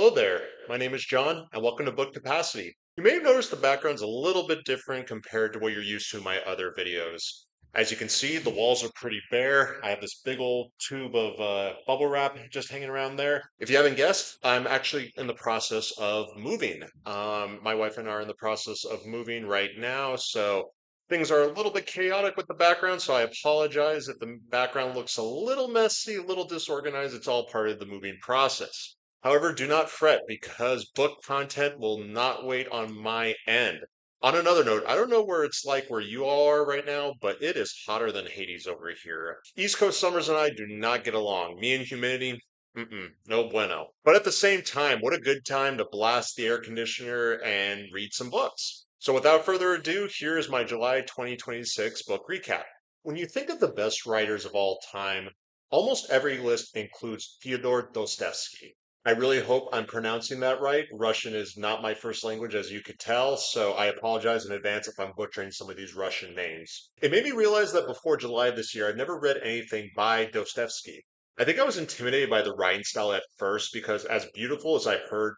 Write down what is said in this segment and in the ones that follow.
Hello there. My name is John, and welcome to Book Capacity. You may have noticed the background's a little bit different compared to what you're used to in my other videos. As you can see, the walls are pretty bare. I have this big old tube of bubble wrap just hanging around there. If you haven't guessed, I'm actually in the process of moving. My wife and I are in the process of moving right now, so things are a little bit chaotic with the background, so I apologize if the background looks a little messy, a little disorganized. It's all part of the moving process. However, do not fret because book content will not wait on my end. On another note, I don't know where it's like where you all are right now, but it is hotter than Hades over here. East Coast summers and I do not get along. Me and humidity, no bueno. But at the same time, what a good time to blast the air conditioner and read some books. So without further ado, here is my July 2026 book recap. When you think of the best writers of all time, almost every list includes Fyodor Dostoevsky. I really hope I'm pronouncing that right. Russian is not my first language, as you could tell, so I apologize in advance if I'm butchering some of these Russian names. It made me realize that before July this year, I'd never read anything by Dostoevsky. I think I was intimidated by the writing style at first because, as beautiful as I heard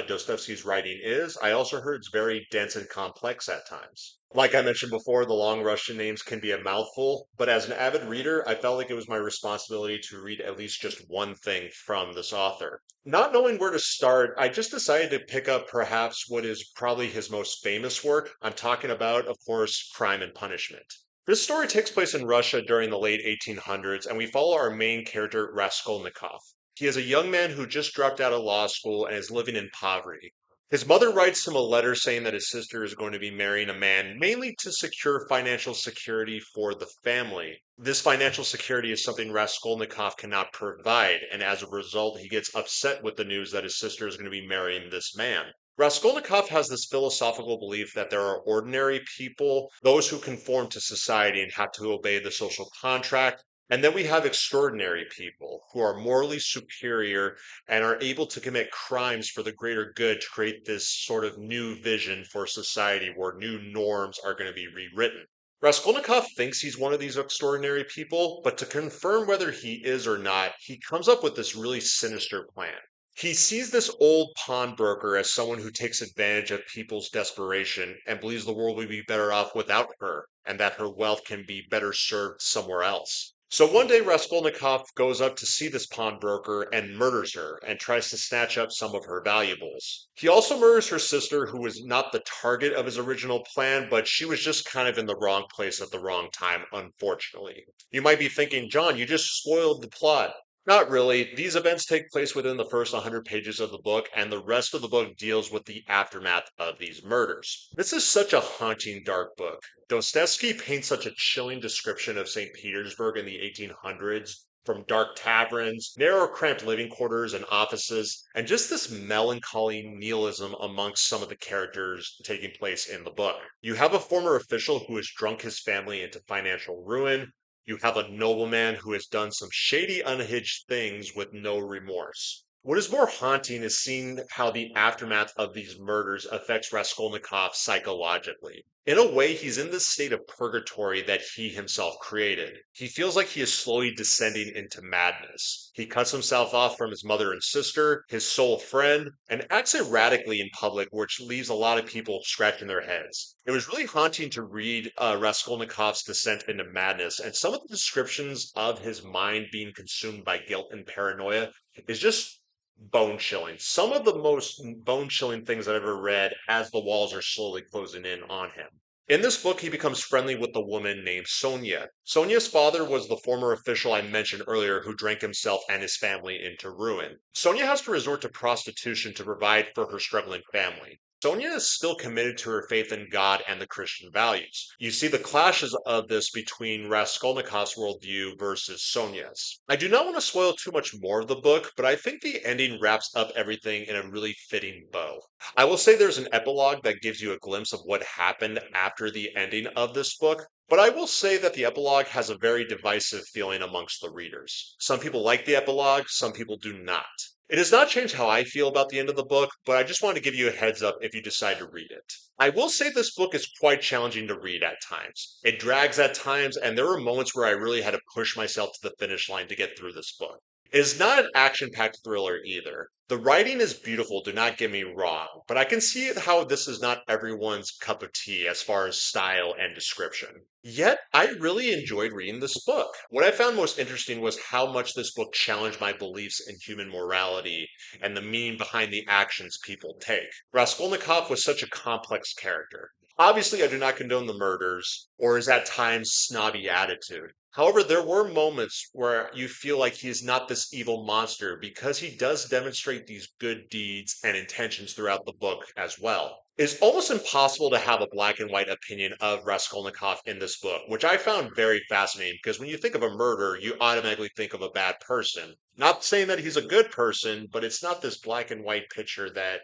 Dostoevsky's writing is, I also heard it's very dense and complex at times. Like I mentioned before, the long Russian names can be a mouthful, but as an avid reader, I felt like it was my responsibility to read at least just one thing from this author. Not knowing where to start, I just decided to pick up perhaps what is probably his most famous work. I'm talking about, of course, Crime and Punishment. This story takes place in Russia during the late 1800s, and we follow our main character, Raskolnikov. He is a young man who just dropped out of law school and is living in poverty. His mother writes him a letter saying that his sister is going to be marrying a man mainly to secure financial security for the family. This financial security is something Raskolnikov cannot provide, and as a result, he gets upset with the news that his sister is going to be marrying this man. Raskolnikov has this philosophical belief that there are ordinary people, those who conform to society and have to obey the social contract, and then we have extraordinary people who are morally superior and are able to commit crimes for the greater good to create this sort of new vision for society where new norms are going to be rewritten. Raskolnikov thinks he's one of these extraordinary people, but to confirm whether he is or not, he comes up with this really sinister plan. He sees this old pawnbroker as someone who takes advantage of people's desperation and believes the world would be better off without her and that her wealth can be better served somewhere else. So one day Raskolnikov goes up to see this pawnbroker and murders her and tries to snatch up some of her valuables. He also murders her sister, who was not the target of his original plan, but she was just kind of in the wrong place at the wrong time, unfortunately. You might be thinking, John, you just spoiled the plot. Not really. These events take place within the first 100 pages of the book, and the rest of the book deals with the aftermath of these murders. This is such a haunting, dark book. Dostoevsky paints such a chilling description of St. Petersburg in the 1800s, from dark taverns, narrow, cramped living quarters and offices, and just this melancholy nihilism amongst some of the characters taking place in the book. You have a former official who has drunk his family into financial ruin. You have a nobleman who has done some shady, unhinged things with no remorse. What is more haunting is seeing how the aftermath of these murders affects Raskolnikov psychologically. In a way, he's in this state of purgatory that he himself created. He feels like he is slowly descending into madness. He cuts himself off from his mother and sister, his sole friend, and acts erratically in public, which leaves a lot of people scratching their heads. It was really haunting to read Raskolnikov's descent into madness, and some of the descriptions of his mind being consumed by guilt and paranoia is just bone chilling. Some of the most bone chilling things I've ever read as the walls are slowly closing in on him. In this book, he becomes friendly with a woman named Sonia. Sonia's father was the former official I mentioned earlier who drank himself and his family into ruin. Sonia has to resort to prostitution to provide for her struggling family. Sonia is still committed to her faith in God and the Christian values. You see the clashes of this between Raskolnikov's worldview versus Sonia's. I do not want to spoil too much more of the book, but I think the ending wraps up everything in a really fitting bow. I will say there's an epilogue that gives you a glimpse of what happened after the ending of this book, but I will say that the epilogue has a very divisive feeling amongst the readers. Some people like the epilogue, some people do not. It does not change how I feel about the end of the book, but I just want to give you a heads up if you decide to read it. I will say this book is quite challenging to read at times. It drags at times, and there were moments where I really had to push myself to the finish line to get through this book. It is not an action packed thriller either. The writing is beautiful, do not get me wrong, but I can see how this is not everyone's cup of tea as far as style and description. Yet, I really enjoyed reading this book. What I found most interesting was how much this book challenged my beliefs in human morality and the meaning behind the actions people take. Raskolnikov was such a complex character. Obviously, I do not condone the murders or his at times snobby attitude. However, there were moments where you feel like he is not this evil monster because he does demonstrate these good deeds and intentions throughout the book as well. It's almost impossible to have a black and white opinion of Raskolnikov in this book, which I found very fascinating because when you think of a murder, you automatically think of a bad person. Not saying that he's a good person, but it's not this black and white picture that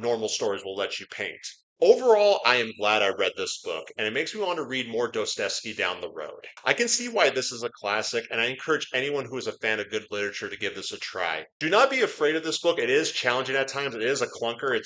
normal stories will let you paint. Overall, I am glad I read this book, and it makes me want to read more Dostoevsky down the road. I can see why this is a classic, and I encourage anyone who is a fan of good literature to give this a try. Do not be afraid of this book. It is challenging at times. It is a clunker.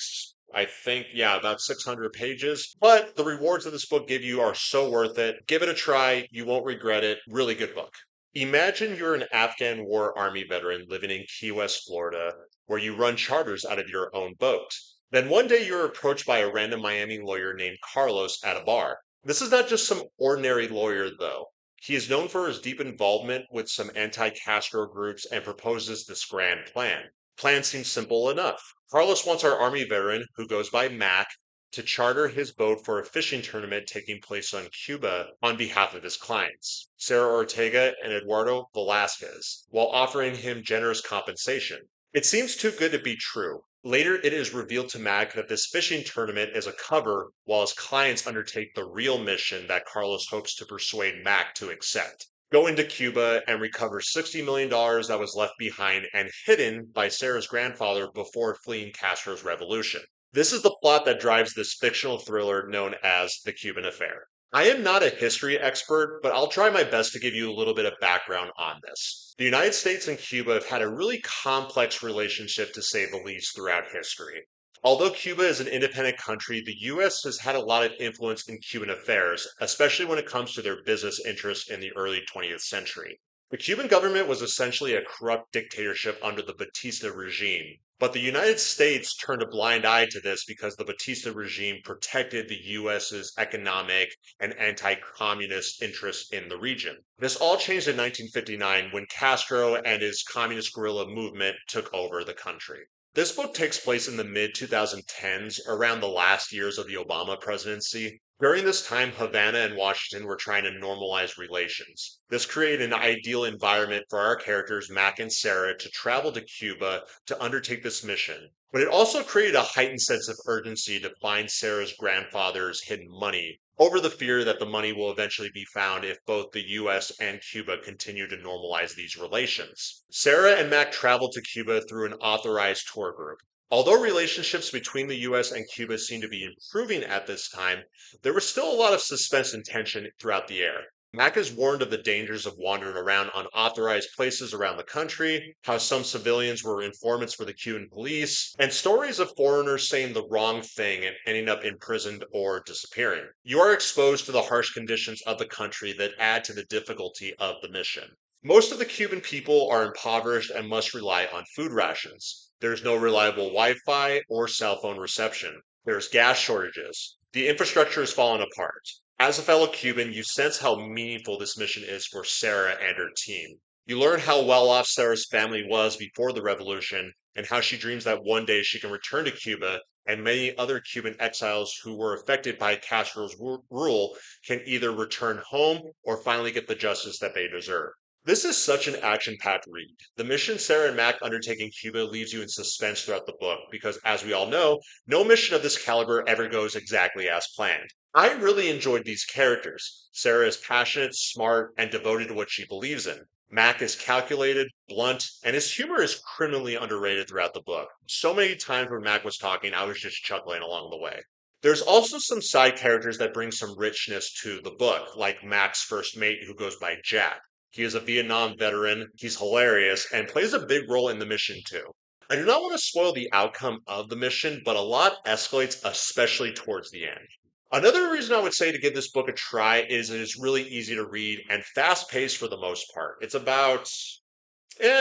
I think, yeah, about 600 pages. But the rewards that this book give you are so worth it. Give it a try. You won't regret it. Really good book. Imagine you're an Afghan war army veteran living in Key West, Florida, where you run charters out of your own boat. Then one day you're approached by a random Miami lawyer named Carlos at a bar. This is not just some ordinary lawyer, though. He is known for his deep involvement with some anti-Castro groups and proposes this grand plan. Plan seems simple enough. Carlos wants our army veteran, who goes by Mac, to charter his boat for a fishing tournament taking place on Cuba on behalf of his clients, Sarah Ortega and Eduardo Velasquez, while offering him generous compensation. It seems too good to be true. Later, it is revealed to Mac that this fishing tournament is a cover while his clients undertake the real mission that Carlos hopes to persuade Mac to accept. Go into Cuba and recover $60 million that was left behind and hidden by Sarah's grandfather before fleeing Castro's revolution. This is the plot that drives this fictional thriller known as The Cuban Affair. I am not a history expert, but I'll try my best to give you a little bit of background on this. The United States and Cuba have had a really complex relationship to say the least throughout history. Although Cuba is an independent country, the US has had a lot of influence in Cuban affairs, especially when it comes to their business interests in the early 20th century. The Cuban government was essentially a corrupt dictatorship under the Batista regime, but the United States turned a blind eye to this because the Batista regime protected the US's economic and anti-communist interests in the region. This all changed in 1959 when Castro and his communist guerrilla movement took over the country. This book takes place in the mid 2010s, around the last years of the Obama presidency. During this time, Havana and Washington were trying to normalize relations. This created an ideal environment for our characters, Mac and Sarah, to travel to Cuba to undertake this mission. But it also created a heightened sense of urgency to find Sarah's grandfather's hidden money, over the fear that the money will eventually be found if both the US and Cuba continue to normalize these relations. Sarah and Mac traveled to Cuba through an authorized tour group. Although relationships between the US and Cuba seem to be improving at this time, there was still a lot of suspense and tension throughout the air. Mac is warned of the dangers of wandering around unauthorized places around the country, how some civilians were informants for the Cuban police, and stories of foreigners saying the wrong thing and ending up imprisoned or disappearing. You are exposed to the harsh conditions of the country that add to the difficulty of the mission. Most of the Cuban people are impoverished and must rely on food rations. There's no reliable Wi Fi or cell phone reception. There's gas shortages. The infrastructure has fallen apart. As a fellow Cuban, you sense how meaningful this mission is for Sarah and her team. You learn how well off Sarah's family was before the revolution and how she dreams that one day she can return to Cuba and many other Cuban exiles who were affected by Castro's rule can either return home or finally get the justice that they deserve. This is such an action packed read. The mission Sarah and Mac undertake in Cuba leaves you in suspense throughout the book because, as we all know, no mission of this caliber ever goes exactly as planned. I really enjoyed these characters. Sarah is passionate, smart, and devoted to what she believes in. Mac is calculated, blunt, and his humor is criminally underrated throughout the book. So many times when Mac was talking, I was just chuckling along the way. There's also some side characters that bring some richness to the book, like Mac's first mate who goes by Jack. He is a Vietnam veteran, he's hilarious, and plays a big role in the mission too. I do not want to spoil the outcome of the mission, but a lot escalates, especially towards the end. Another reason I would say to give this book a try is it is really easy to read and fast paced for the most part.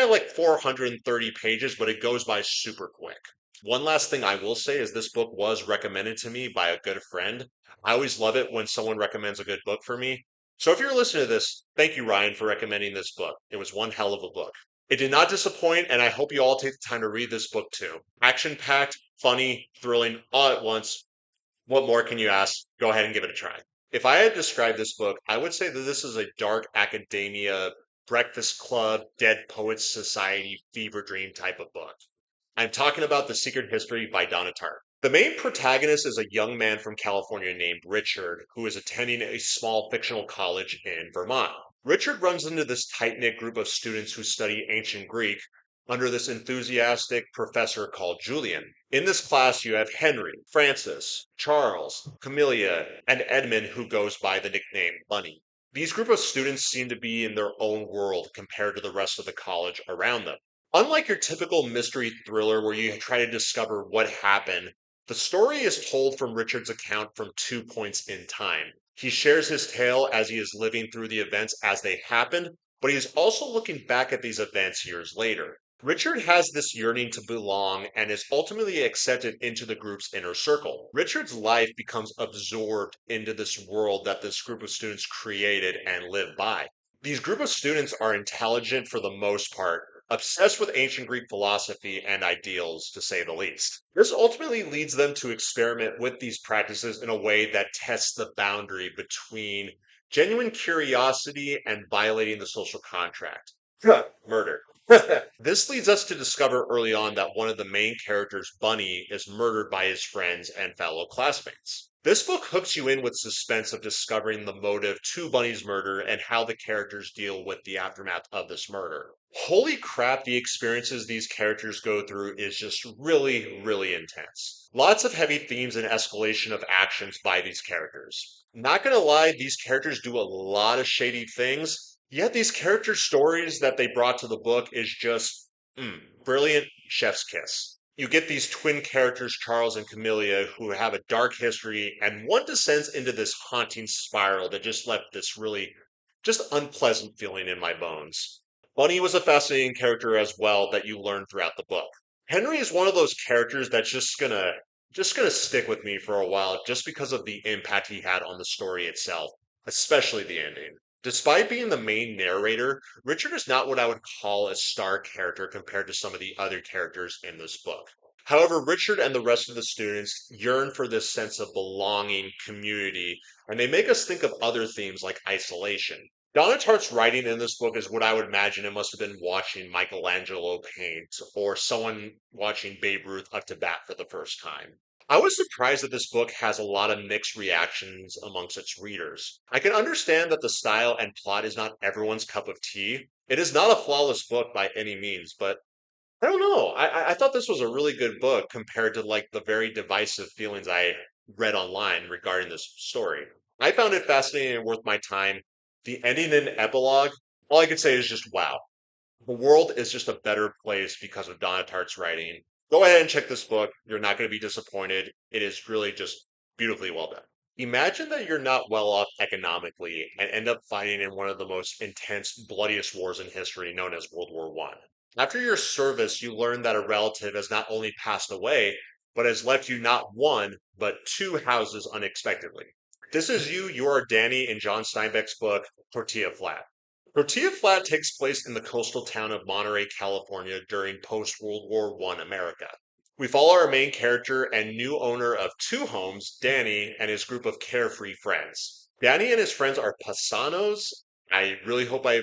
like 430 pages, but it goes by super quick. One last thing I will say is this book was recommended to me by a good friend. I always love it when someone recommends a good book for me. So if you're listening to this, thank you, Ryan, for recommending this book. It was one hell of a book. It did not disappoint, and I hope you all take the time to read this book too. Action packed, funny, thrilling, all at once. What more can you ask? Go ahead and give it a try. If I had described this book, I would say that this is a dark academia, Breakfast Club, Dead Poets Society, fever dream type of book. I'm talking about The Secret History by Donna Tartt. The main protagonist is a young man from California named Richard who is attending a small fictional college in Vermont. Richard runs into this tight knit group of students who study ancient Greek under this enthusiastic professor called Julian. In this class, you have Henry, Francis, Charles, Camilla, and Edmund, who goes by the nickname Bunny. These group of students seem to be in their own world compared to the rest of the college around them. Unlike your typical mystery thriller where you try to discover what happened, the story is told from Richard's account from 2 points in time. He shares his tale as he is living through the events as they happened, but he is also looking back at these events years later. Richard has this yearning to belong and is ultimately accepted into the group's inner circle. Richard's life becomes absorbed into this world that this group of students created and live by. These group of students are intelligent for the most part, obsessed with ancient Greek philosophy and ideals, to say the least. This ultimately leads them to experiment with these practices in a way that tests the boundary between genuine curiosity and violating the social contract. Murder. This leads us to discover early on that one of the main characters, Bunny, is murdered by his friends and fellow classmates. This book hooks you in with suspense of discovering the motive to Bunny's murder and how the characters deal with the aftermath of this murder. Holy crap, the experiences these characters go through is just really, really intense. Lots of heavy themes and escalation of actions by these characters. Not gonna lie, these characters do a lot of shady things, yet these character stories that they brought to the book is just brilliant chef's kiss. You get these twin characters, Charles and Camilla, who have a dark history, and one descends into this haunting spiral that just left this really just unpleasant feeling in my bones. Bunny was a fascinating character as well that you learn throughout the book. Henry is one of those characters that's just gonna stick with me for a while just because of the impact he had on the story itself, especially the ending. Despite being the main narrator, Richard is not what I would call a star character compared to some of the other characters in this book. However, Richard and the rest of the students yearn for this sense of belonging, community, and they make us think of other themes like isolation. Donna Tartt's writing in this book is what I would imagine it must have been watching Michelangelo paint or someone watching Babe Ruth up to bat for the first time. I was surprised that this book has a lot of mixed reactions amongst its readers. I can understand that the style and plot is not everyone's cup of tea. It is not a flawless book by any means, but I don't know. I thought this was a really good book compared to like the very divisive feelings I read online regarding this story. I found it fascinating and worth my time. The ending and epilogue, all I could say is just wow. The world is just a better place because of Donna Tartt's writing. Go ahead and check this book. You're not going to be disappointed. It is really just beautifully well done. Imagine that you're not well off economically and end up fighting in one of the most intense, bloodiest wars in history known as World War One. After your service, you learn that a relative has not only passed away, but has left you not one, but two houses unexpectedly. This is you, you are Danny in John Steinbeck's book, Tortilla Flat. Tortilla Flat takes place in the coastal town of Monterey, California during post-World War One America. We follow our main character and new owner of two homes, Danny, and his group of carefree friends. Danny and his friends are Pasanos. I really hope I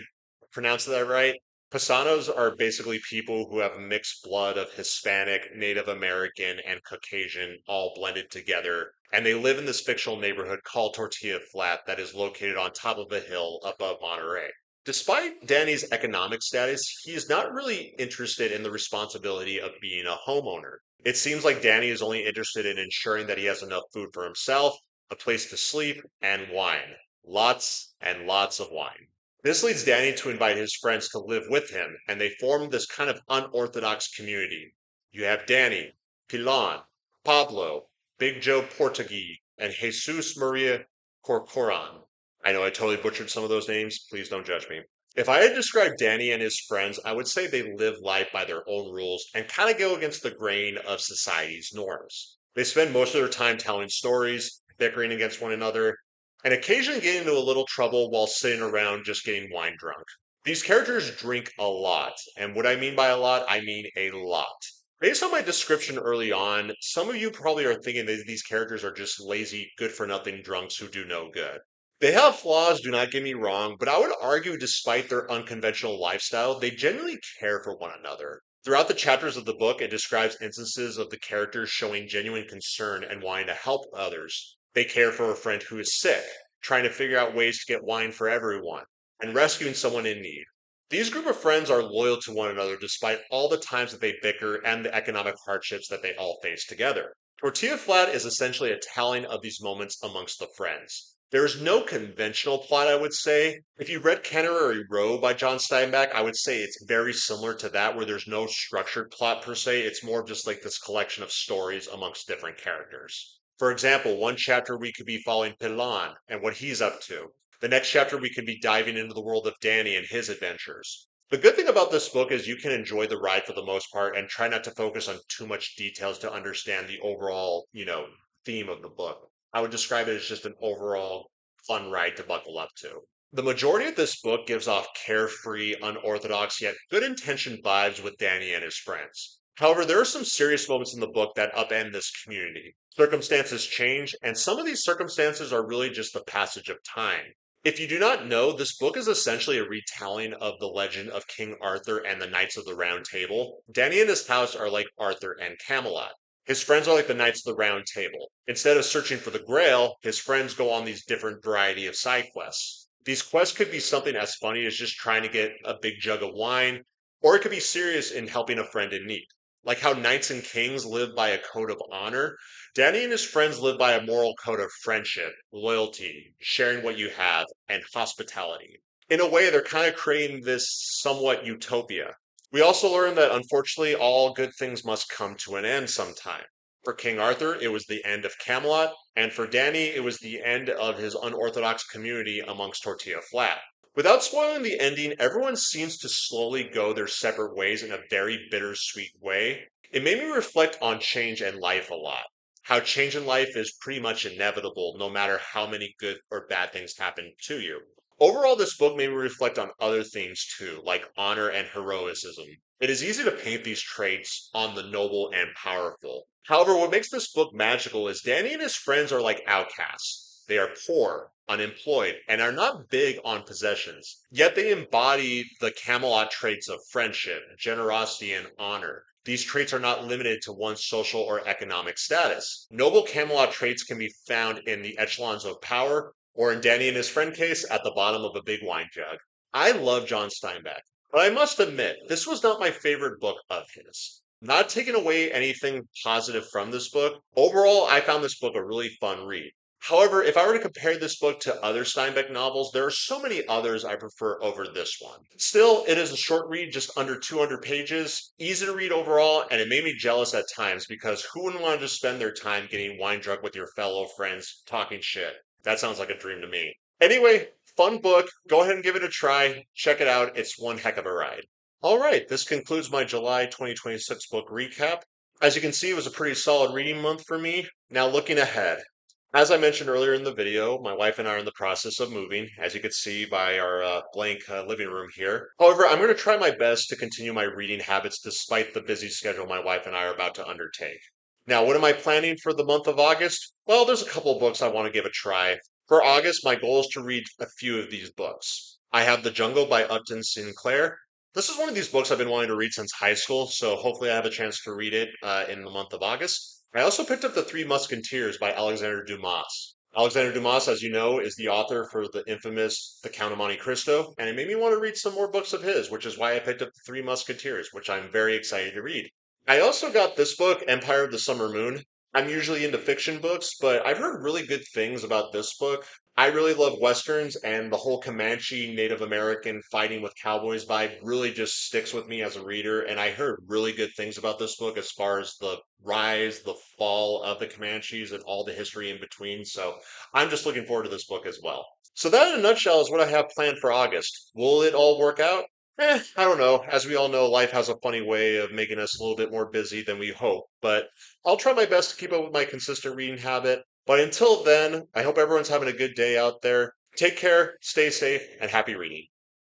pronounced that right. Pasanos are basically people who have mixed blood of Hispanic, Native American, and Caucasian all blended together, and they live in this fictional neighborhood called Tortilla Flat that is located on top of a hill above Monterey. Despite Danny's economic status, he is not really interested in the responsibility of being a homeowner. It seems like Danny is only interested in ensuring that he has enough food for himself, a place to sleep, and wine. Lots and lots of wine. This leads Danny to invite his friends to live with him, and they form this kind of unorthodox community. You have Danny, Pilan, Pablo, Big Joe Portuguese, and Jesus Maria Corcoran. I know I totally butchered some of those names. Please don't judge me. If I had described Danny and his friends, I would say they live life by their own rules and kind of go against the grain of society's norms. They spend most of their time telling stories, bickering against one another, and occasionally getting into a little trouble while sitting around just getting wine drunk. These characters drink a lot, and what I mean by a lot, I mean a lot. Based on my description early on, some of you probably are thinking that these characters are just lazy, good for nothing drunks who do no good. They have flaws, do not get me wrong, but I would argue despite their unconventional lifestyle, they genuinely care for one another. Throughout the chapters of the book, it describes instances of the characters showing genuine concern and wanting to help others. They care for a friend who is sick, trying to figure out ways to get wine for everyone, and rescuing someone in need. These group of friends are loyal to one another despite all the times that they bicker and the economic hardships that they all face together. Tortilla Flat is essentially a telling of these moments amongst the friends. There's no conventional plot, I would say. If you read Canterbury Row by John Steinbeck, I would say it's very similar to that, where there's no structured plot per se. It's more just like this collection of stories amongst different characters. For example, one chapter we could be following Pilan and what he's up to. The next chapter we could be diving into the world of Danny and his adventures. The good thing about this book is you can enjoy the ride for the most part and try not to focus on too much details to understand the overall, theme of the book. I would describe it as just an overall fun ride to buckle up to. The majority of this book gives off carefree, unorthodox, yet good intentioned vibes with Danny and his friends. However, there are some serious moments in the book that upend this community. Circumstances change, and some of these circumstances are really just the passage of time. If you do not know, this book is essentially a retelling of the legend of King Arthur and the Knights of the Round Table. Danny and his house are like Arthur and Camelot. His friends are like the Knights of the Round Table. Instead of searching for the Grail, his friends go on these different variety of side quests. These quests could be something as funny as just trying to get a big jug of wine, or it could be serious in helping a friend in need. Like how knights and kings live by a code of honor, Danny and his friends live by a moral code of friendship, loyalty, sharing what you have, and hospitality. In a way, they're kind of creating this somewhat utopia. We also learn that unfortunately all good things must come to an end sometime. For King Arthur, it was the end of Camelot, and for Danny, it was the end of his unorthodox community amongst Tortilla Flat. Without spoiling the ending, everyone seems to slowly go their separate ways in a very bittersweet way. It made me reflect on change and life a lot. How change in life is pretty much inevitable, no matter how many good or bad things happen to you. Overall, this book made me reflect on other themes too, like honor and heroism. It is easy to paint these traits on the noble and powerful. However, what makes this book magical is Danny and his friends are like outcasts. They are poor, unemployed, and are not big on possessions. Yet they embody the Camelot traits of friendship, generosity, and honor. These traits are not limited to one's social or economic status. Noble Camelot traits can be found in the echelons of power, or in Danny and his friend case, at the bottom of a big wine jug. I love John Steinbeck, but I must admit, this was not my favorite book of his. Not taking away anything positive from this book, overall, I found this book a really fun read. However, if I were to compare this book to other Steinbeck novels, there are so many others I prefer over this one. Still, it is a short read, just under 200 pages, easy to read overall, and it made me jealous at times because who wouldn't want to just spend their time getting wine drunk with your fellow friends talking shit? That sounds like a dream to me. Anyway, fun book. Go ahead and give it a try. Check it out. It's one heck of a ride. All right, this concludes my July 2026 book recap. As you can see, it was a pretty solid reading month for me. Now, looking ahead. As I mentioned earlier in the video, my wife and I are in the process of moving, as you can see by our blank living room here. However, I'm going to try my best to continue my reading habits despite the busy schedule my wife and I are about to undertake. Now, what am I planning for the month of August? Well, there's a couple of books I want to give a try. For August, my goal is to read a few of these books. I have The Jungle by Upton Sinclair. This is one of these books I've been wanting to read since high school, so hopefully I have a chance to read it in the month of August. I also picked up The Three Musketeers by Alexander Dumas. Alexander Dumas, as you know, is the author for the infamous The Count of Monte Cristo, and it made me want to read some more books of his, which is why I picked up The Three Musketeers, which I'm very excited to read. I also got this book, Empire of the Summer Moon. I'm usually into fiction books, but I've heard really good things about this book. I really love Westerns, and the whole Comanche Native American fighting with cowboys vibe really just sticks with me as a reader. And I heard really good things about this book as far as the rise, the fall of the Comanches, and all the history in between. So I'm just looking forward to this book as well. So that in a nutshell is what I have planned for August. Will it all work out? I don't know. As we all know, life has a funny way of making us a little bit more busy than we hope, but I'll try my best to keep up with my consistent reading habit. But until then, I hope everyone's having a good day out there. Take care, stay safe, and happy reading.